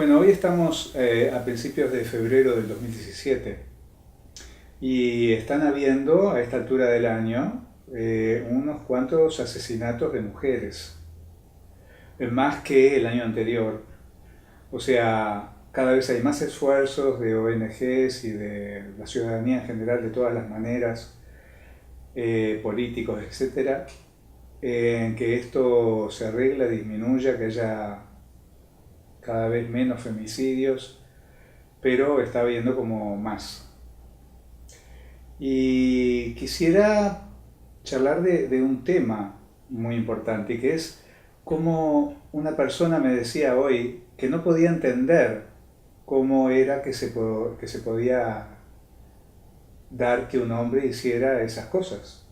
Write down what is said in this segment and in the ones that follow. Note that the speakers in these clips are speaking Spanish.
Bueno, hoy estamos a principios de febrero del 2017 y están habiendo a esta altura del año unos cuantos asesinatos de mujeres, más que el año anterior. O sea, cada vez hay más esfuerzos de ONGs y de la ciudadanía en general, de todas las maneras, políticos, etcétera, en que esto se arregle, disminuya, que haya cada vez menos femicidios, pero está habiendo como más. Y quisiera charlar de un tema muy importante, que es cómo una persona me decía hoy que no podía entender cómo era que se podía dar que un hombre hiciera esas cosas.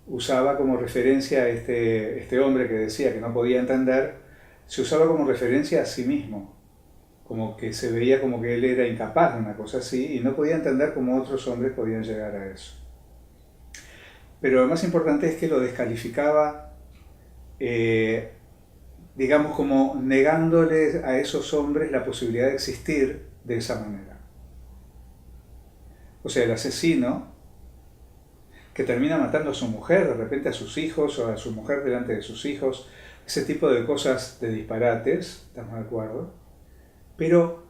Usaba como referencia a este hombre que decía que no podía entender, se usaba como referencia a sí mismo, como que se veía como que él era incapaz de una cosa así y no podía entender cómo otros hombres podían llegar a eso. Pero lo más importante es que lo descalificaba, eh, digamos, como negándole a esos hombres la posibilidad de existir de esa manera. O sea, el asesino que termina matando a su mujer, de repente a sus hijos, o a su mujer delante de sus hijos, ese tipo de cosas, de disparates, ¿estamos de acuerdo? Pero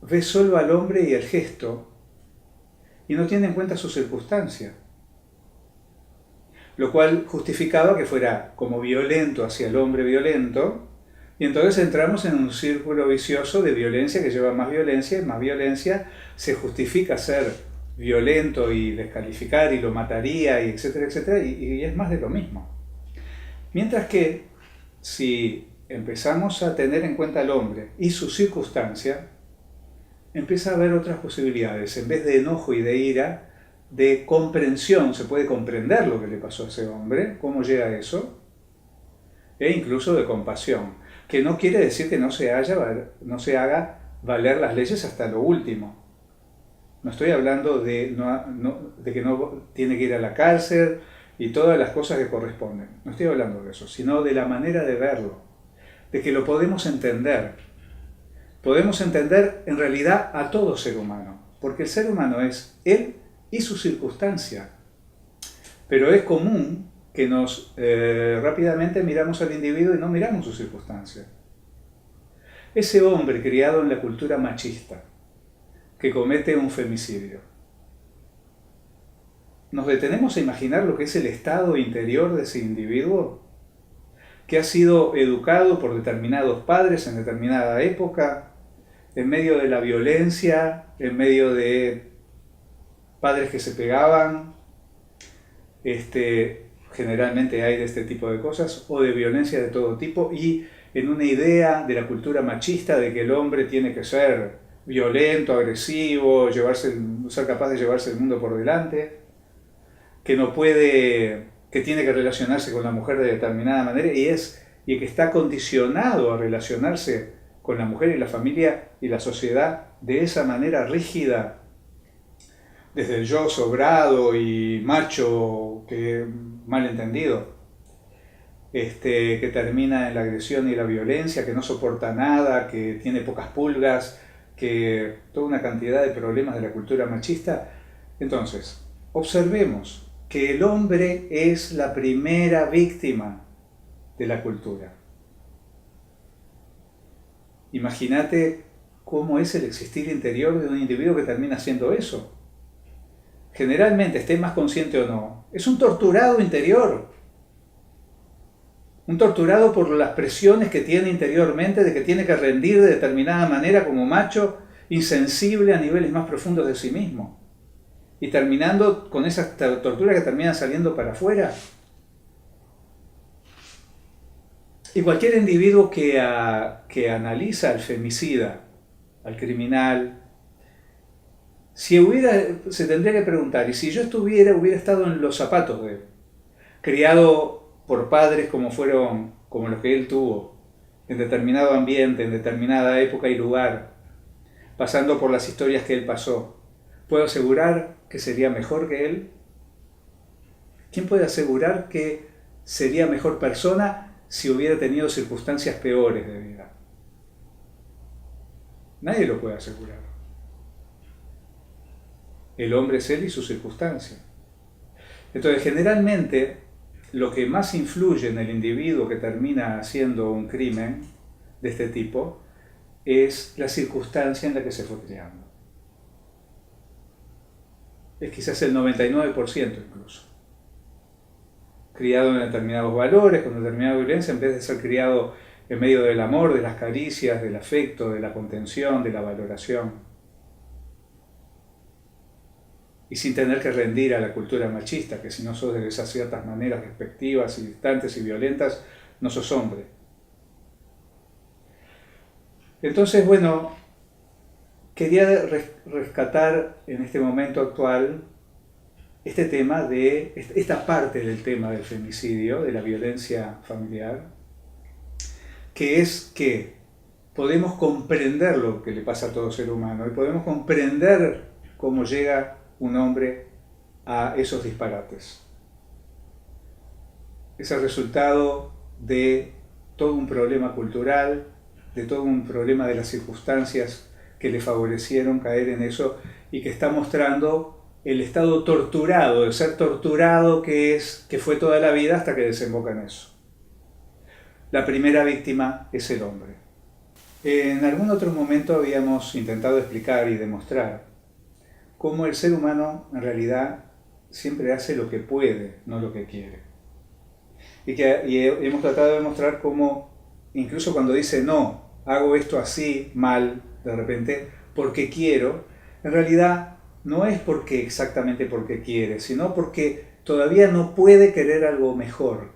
ve solo al hombre y el gesto y no tiene en cuenta su circunstancia, lo cual justificaba que fuera como violento hacia el hombre violento, y entonces entramos en un círculo vicioso de violencia que lleva más violencia, y más violencia se justifica ser violento y descalificar y lo mataría, y etcétera, etcétera, y es más de lo mismo. Mientras que si empezamos a tener en cuenta al hombre y su circunstancia, empieza a haber otras posibilidades. En vez de enojo y de ira, de comprensión, se puede comprender lo que le pasó a ese hombre, cómo llega a eso, e incluso de compasión, que no quiere decir que no se haga valer las leyes hasta lo último. No estoy hablando de que no tiene que ir a la cárcel y todas las cosas que corresponden. No estoy hablando de eso, sino de la manera de verlo, de que lo podemos entender. Podemos entender en realidad a todo ser humano, porque el ser humano es él y su circunstancia. Pero es común que rápidamente miramos al individuo y no miramos su circunstancia. Ese hombre criado en la cultura machista, que comete un femicidio, ¿nos detenemos a imaginar lo que es el estado interior de ese individuo? Que ha sido educado por determinados padres en determinada época, en medio de la violencia, en medio de padres que se pegaban, generalmente hay de este tipo de cosas, o de violencia de todo tipo, y en una idea de la cultura machista de que el hombre tiene que ser violento, agresivo, ser capaz de llevarse el mundo por delante, que no puede, que tiene que relacionarse con la mujer de determinada manera, y que está condicionado a relacionarse con la mujer y la familia y la sociedad de esa manera rígida, desde el yo sobrado y macho, que mal entendido, que termina en la agresión y la violencia, que no soporta nada, que tiene pocas pulgas, que toda una cantidad de problemas de la cultura machista. Entonces, observemos que el hombre es la primera víctima de la cultura. Imagínate cómo es el existir interior de un individuo que termina haciendo eso. Generalmente, esté más consciente o no, es un torturado interior. Un torturado por las presiones que tiene interiormente de que tiene que rendir de determinada manera como macho, insensible a niveles más profundos de sí mismo. Y terminando con esas torturas que terminan saliendo para afuera. Y cualquier individuo que analiza al femicida, al criminal, se tendría que preguntar, ¿y si yo hubiera estado en los zapatos de él? Criado por padres como los que él tuvo, en determinado ambiente, en determinada época y lugar, pasando por las historias que él pasó, ¿puedo asegurar que sería mejor que él? ¿Quién puede asegurar que sería mejor persona si hubiera tenido circunstancias peores de vida? Nadie lo puede asegurar. El hombre es él y su circunstancia. Entonces, generalmente, lo que más influye en el individuo que termina haciendo un crimen de este tipo es la circunstancia en la que se fue criando. Es quizás el 99% incluso. Criado en determinados valores, con determinada violencia, en vez de ser criado en medio del amor, de las caricias, del afecto, de la contención, de la valoración. Y sin tener que rendir a la cultura machista, que si no sos de esas ciertas maneras despectivas y distantes y violentas, no sos hombre. Entonces, bueno, quería rescatar en este momento actual este tema de, esta parte del tema del femicidio, de la violencia familiar, que es que podemos comprender lo que le pasa a todo ser humano y podemos comprender cómo llega un hombre a esos disparates. Es el resultado de todo un problema cultural, de todo un problema de las circunstancias que le favorecieron caer en eso y que está mostrando el estado torturado, el ser torturado que fue toda la vida hasta que desemboca en eso. La primera víctima es el hombre. En algún otro momento habíamos intentado explicar y demostrar cómo el ser humano en realidad siempre hace lo que puede, no lo que quiere. Y hemos tratado de demostrar cómo, incluso cuando dice no, hago esto así, mal, de repente, porque quiero, en realidad no es exactamente porque quiere, sino porque todavía no puede querer algo mejor.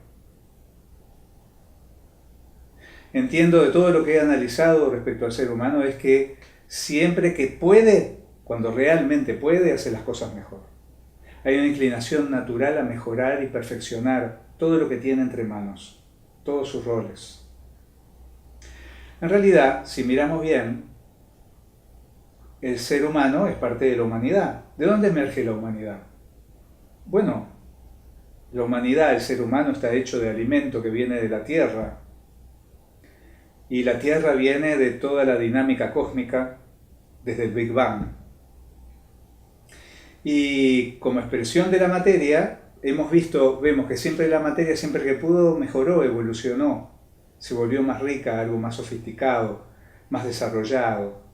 Entiendo de todo lo que he analizado respecto al ser humano es que siempre que puede, cuando realmente puede, hace las cosas mejor. Hay una inclinación natural a mejorar y perfeccionar todo lo que tiene entre manos, todos sus roles. En realidad, si miramos bien, el ser humano es parte de la humanidad. ¿De dónde emerge la humanidad? Bueno, la humanidad, el ser humano, está hecho de alimento que viene de la tierra. Y la tierra viene de toda la dinámica cósmica desde el Big Bang. Y como expresión de la materia, vemos que siempre la materia, siempre que pudo, mejoró, evolucionó. Se volvió más rica, algo más sofisticado, más desarrollado,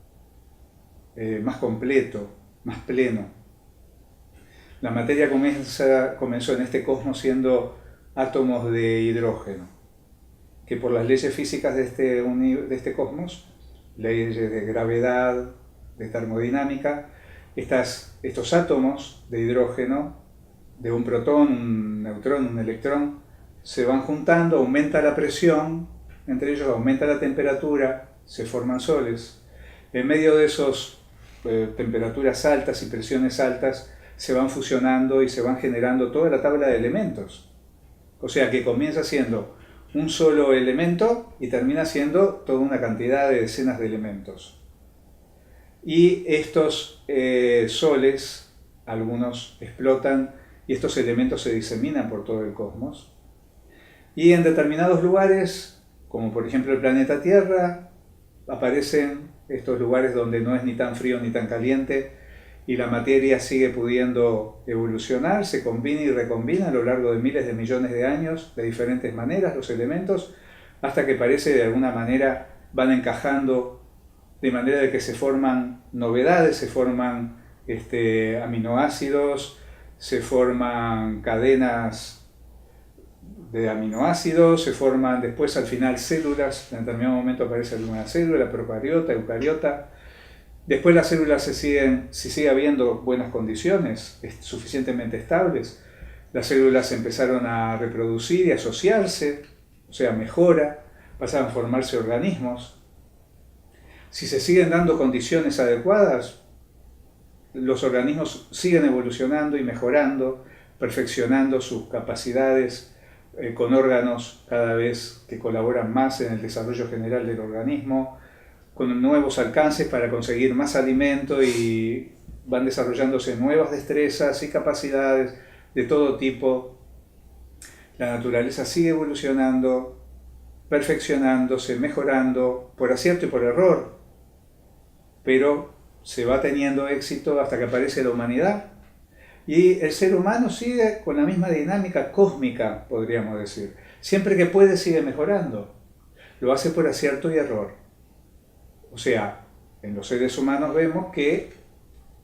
más completo, más pleno. La materia comenzó en este cosmos siendo átomos de hidrógeno, que por las leyes físicas de este cosmos, leyes de gravedad, de termodinámica, estos átomos de hidrógeno, de un protón, un neutrón, un electrón, se van juntando, aumenta la presión, entre ellos aumenta la temperatura, se forman soles. En medio de esas temperaturas altas y presiones altas, se van fusionando y se van generando toda la tabla de elementos. O sea que comienza siendo un solo elemento y termina siendo toda una cantidad de decenas de elementos. Y estos soles, algunos explotan y estos elementos se diseminan por todo el cosmos. Y en determinados lugares, como por ejemplo el planeta Tierra, aparecen estos lugares donde no es ni tan frío ni tan caliente y la materia sigue pudiendo evolucionar, se combina y recombina a lo largo de miles de millones de años de diferentes maneras los elementos, hasta que parece de alguna manera van encajando de manera de que se forman novedades, se forman aminoácidos, se forman cadenas de aminoácidos, se forman después al final células, en determinado momento aparece alguna célula, procariota, eucariota. Después las células si sigue habiendo buenas condiciones, suficientemente estables, las células empezaron a reproducir y asociarse, o sea, mejora, pasan a formarse organismos. Si se siguen dando condiciones adecuadas, los organismos siguen evolucionando y mejorando, perfeccionando sus capacidades con órganos cada vez que colaboran más en el desarrollo general del organismo, con nuevos alcances para conseguir más alimento y van desarrollándose nuevas destrezas y capacidades de todo tipo. La naturaleza sigue evolucionando, perfeccionándose, mejorando, por acierto y por error. pero se va teniendo éxito hasta que aparece la humanidad. Y el ser humano sigue con la misma dinámica cósmica, podríamos decir. Siempre que puede sigue mejorando. Lo hace por acierto y error. O sea, en los seres humanos vemos que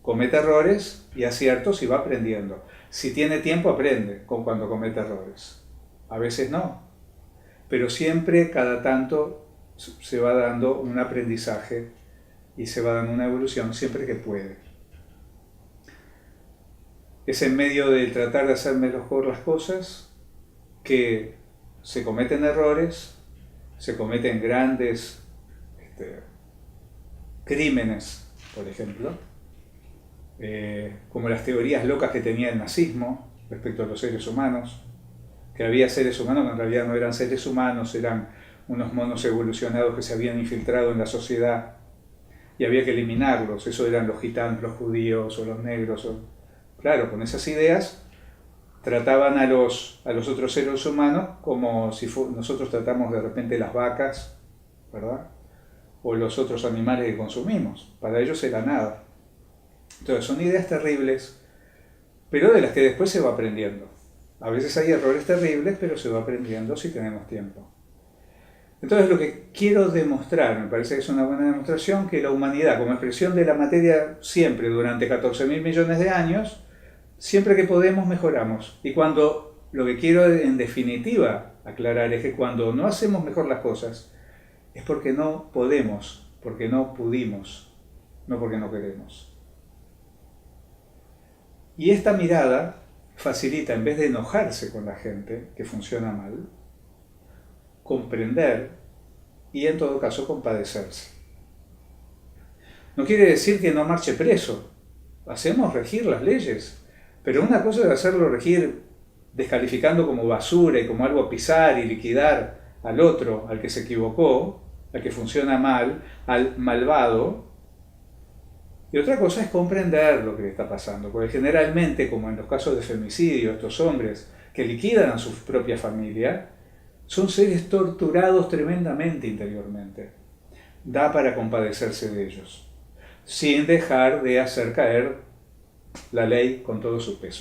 comete errores y aciertos y va aprendiendo. Si tiene tiempo aprende cuando comete errores. A veces no. Pero siempre, cada tanto, se va dando un aprendizaje y se va dando una evolución siempre que puede. Es en medio del tratar de hacer mejor las cosas que se cometen errores, se cometen grandes crímenes, por ejemplo, como las teorías locas que tenía el nazismo respecto a los seres humanos, que había seres humanos que en realidad no eran seres humanos, eran unos monos evolucionados que se habían infiltrado en la sociedad y había que eliminarlos. Eso eran los gitanos, los judíos o los negros. Claro, con esas ideas trataban a los otros seres humanos como si nosotros tratamos de repente las vacas, ¿verdad? O los otros animales que consumimos. Para ellos era nada. Entonces son ideas terribles, pero de las que después se va aprendiendo. A veces hay errores terribles, pero se va aprendiendo si tenemos tiempo. Entonces lo que quiero demostrar, me parece que es una buena demostración, que la humanidad como expresión de la materia siempre durante 14.000 millones de años, siempre que podemos mejoramos. Y cuando, lo que quiero en definitiva aclarar es que cuando no hacemos mejor las cosas es porque no podemos, porque no pudimos, no porque no queremos. Y esta mirada facilita, en vez de enojarse con la gente que funciona mal, comprender y en todo caso compadecerse. No quiere decir que no marche preso. Hacemos regir las leyes, pero una cosa es hacerlo regir descalificando como basura y como algo a pisar y liquidar al otro, al que se equivocó, al que funciona mal, al malvado. Y otra cosa es comprender lo que le está pasando, porque generalmente, como en los casos de femicidio, estos hombres que liquidan a su propia familia, son seres torturados tremendamente interiormente. Da para compadecerse de ellos, sin dejar de hacer caer la ley con todo su peso.